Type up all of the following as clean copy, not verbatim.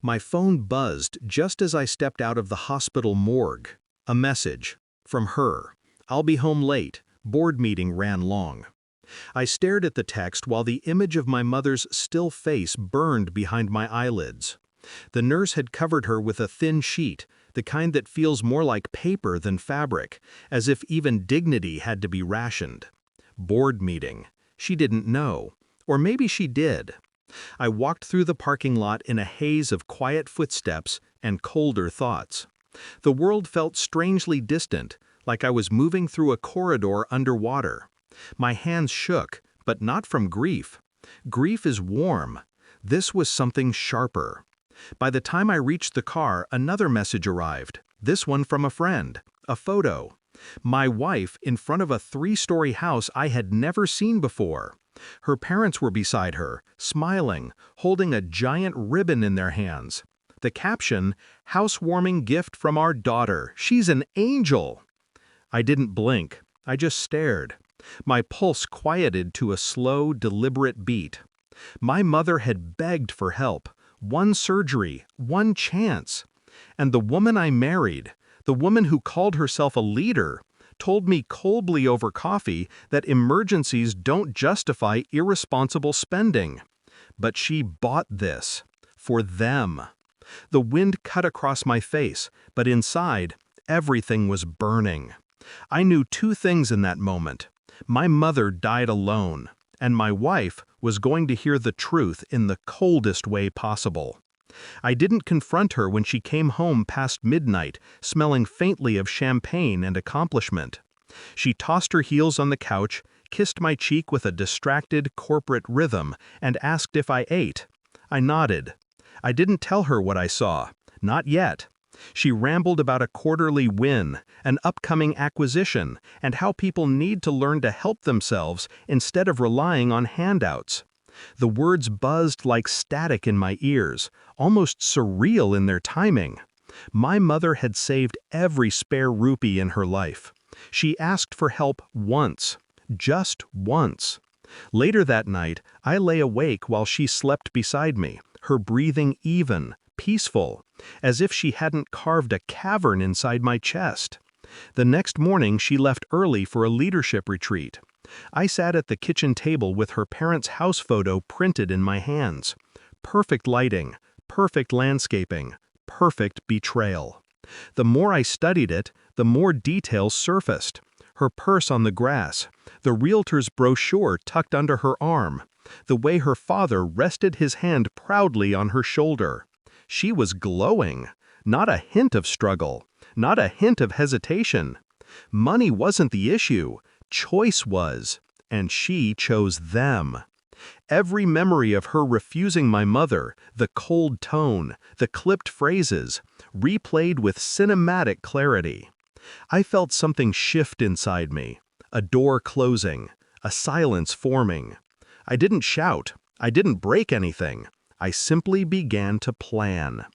My phone buzzed just as I stepped out of the hospital morgue. A message. From her. "I'll be home late. Board meeting ran long." I stared at the text while the image of my mother's still face burned behind my eyelids. The nurse had covered her with a thin sheet, the kind that feels more like paper than fabric, as if even dignity had to be rationed. Board meeting. She didn't know. Or maybe she did. I walked through the parking lot in a haze of quiet footsteps and colder thoughts. The world felt strangely distant, like I was moving through a corridor underwater. My hands shook, but not from grief. Grief is warm. This was something sharper. By the time I reached the car, another message arrived, this one from a friend, a photo. My wife in front of a 3-story house I had never seen before. Her parents were beside her, smiling, holding a giant ribbon in their hands. The caption, "Housewarming gift from our daughter. She's an angel." I didn't blink. I just stared. My pulse quieted to a slow, deliberate beat. My mother had begged for help. One surgery, one chance. And the woman I married, the woman who called herself a leader, told me coldly over coffee that emergencies don't justify irresponsible spending. But she bought this. For them. The wind cut across my face, but inside, everything was burning. I knew 2 things in that moment. My mother died alone, and my wife was going to hear the truth in the coldest way possible. I didn't confront her when she came home past midnight, smelling faintly of champagne and accomplishment. She tossed her heels on the couch, kissed my cheek with a distracted corporate rhythm, and asked if I ate. I nodded. I didn't tell her what I saw. Not yet. She rambled about a quarterly win, an upcoming acquisition, and how people need to learn to help themselves instead of relying on handouts. The words buzzed like static in my ears, almost surreal in their timing. My mother had saved every spare rupee in her life. She asked for help once. Just once. Later that night, I lay awake while she slept beside me, her breathing even, peaceful, as if she hadn't carved a cavern inside my chest. The next morning she left early for a leadership retreat. I sat at the kitchen table with her parents' house photo printed in my hands. Perfect lighting, perfect landscaping, perfect betrayal. The more I studied it, the more details surfaced. Her purse on the grass, the realtor's brochure tucked under her arm, the way her father rested his hand proudly on her shoulder. She was glowing. Not a hint of struggle. Not a hint of hesitation. Money wasn't the issue. Choice was. And she chose them. Every memory of her refusing my mother, the cold tone, the clipped phrases, replayed with cinematic clarity. I felt something shift inside me. A door closing. A silence forming. I didn't shout. I didn't break anything. I simply began to plan.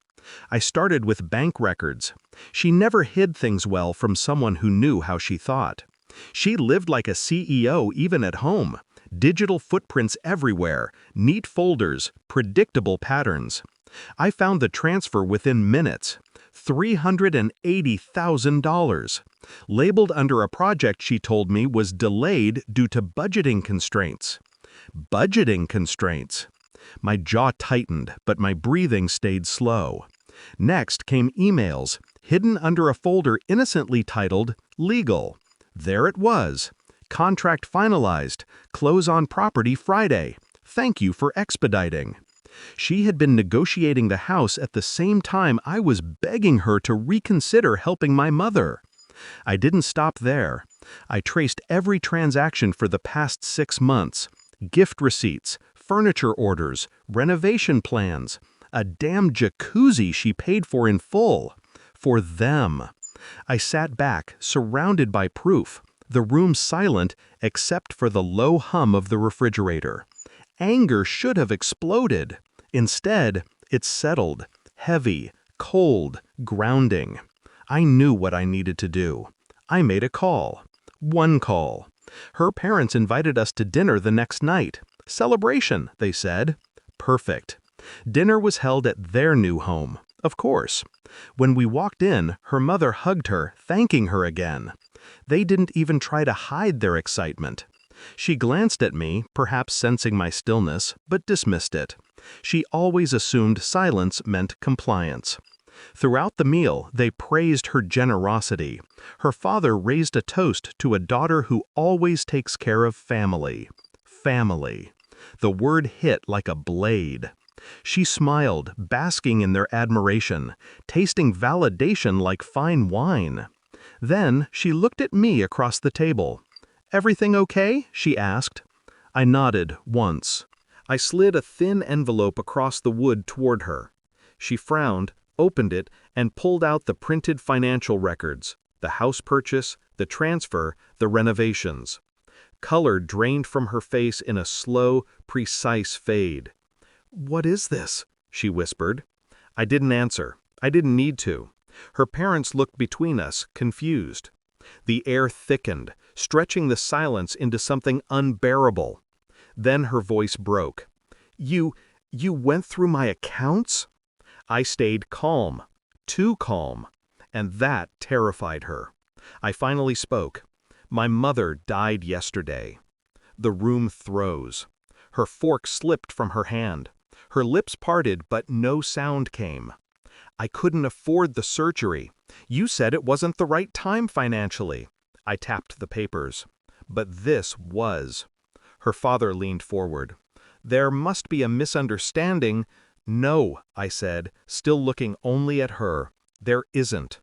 I started with bank records. She never hid things well from someone who knew how she thought. She lived like a CEO even at home. Digital footprints everywhere, neat folders, predictable patterns. I found the transfer within minutes. $380,000. Labeled under a project she told me was delayed due to budgeting constraints. Budgeting constraints. My jaw tightened, but my breathing stayed slow. Next came emails, hidden under a folder innocently titled Legal. There it was. Contract finalized. Close on property Friday. Thank you for expediting. She had been negotiating the house at the same time I was begging her to reconsider helping my mother. I didn't stop there. I traced every transaction for the past 6 months. Gift receipts, furniture orders, renovation plans, a damn jacuzzi she paid for in full. For them. I sat back, surrounded by proof, the room silent except for the low hum of the refrigerator. Anger should have exploded. Instead, it settled, heavy, cold, grounding. I knew what I needed to do. I made a call. One call. Her parents invited us to dinner the next night. Celebration, they said. Perfect. Dinner was held at their new home, of course. When we walked in, her mother hugged her, thanking her again. They didn't even try to hide their excitement. She glanced at me, perhaps sensing my stillness, but dismissed it. She always assumed silence meant compliance. Throughout the meal, they praised her generosity. Her father raised a toast to a daughter who always takes care of family. Family. The word hit like a blade. She smiled, basking in their admiration, tasting validation like fine wine. Then she looked at me across the table. "Everything okay?" she asked. I nodded once. I slid a thin envelope across the wood toward her. She frowned, opened it, and pulled out the printed financial records, the house purchase, the transfer, the renovations. Color drained from her face in a slow, precise fade. "What is this?" she whispered. I didn't answer. I didn't need to. Her parents looked between us, confused. The air thickened, stretching the silence into something unbearable. Then her voice broke. You went through my accounts?" I stayed calm, too calm, and that terrified her. I finally spoke. "My mother died yesterday." The room froze. Her fork slipped from her hand. Her lips parted, but no sound came. "I couldn't afford the surgery. You said it wasn't the right time financially." I tapped the papers. "But this was." Her father leaned forward. "There must be a misunderstanding." "No," I said, still looking only at her. "There isn't."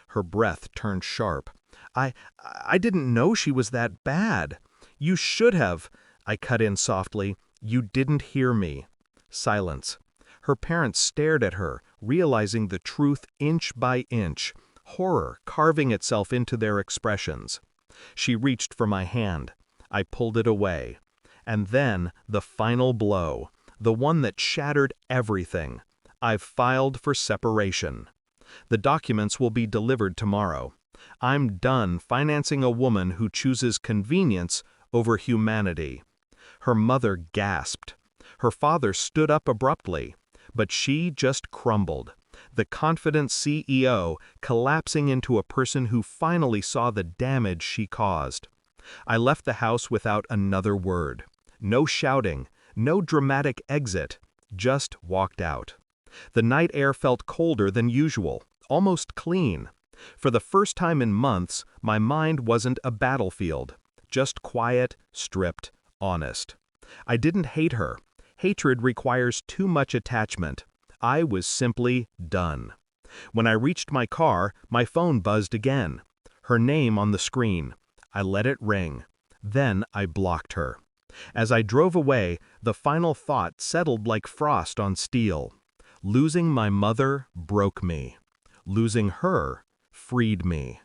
Her breath turned sharp. I didn't know she was that bad." "You should have." I cut in softly. "You didn't hear me." Silence. Her parents stared at her, realizing the truth inch by inch, horror carving itself into their expressions. She reached for my hand. I pulled it away. And then the final blow, the one that shattered everything. I've filed for separation. The documents will be delivered tomorrow. I'm done financing a woman who chooses convenience over humanity. Her mother gasped. Her father stood up abruptly, but she just crumbled. The confident CEO collapsing into a person who finally saw the damage she caused. I left the house without another word. No shouting, no dramatic exit, just walked out. The night air felt colder than usual, almost clean. For the first time in months, my mind wasn't a battlefield, just quiet, stripped, honest. I didn't hate her. Hatred requires too much attachment. I was simply done. When I reached my car, my phone buzzed again. Her name on the screen. I let it ring. Then I blocked her. As I drove away, the final thought settled like frost on steel. Losing my mother broke me. Losing her freed me.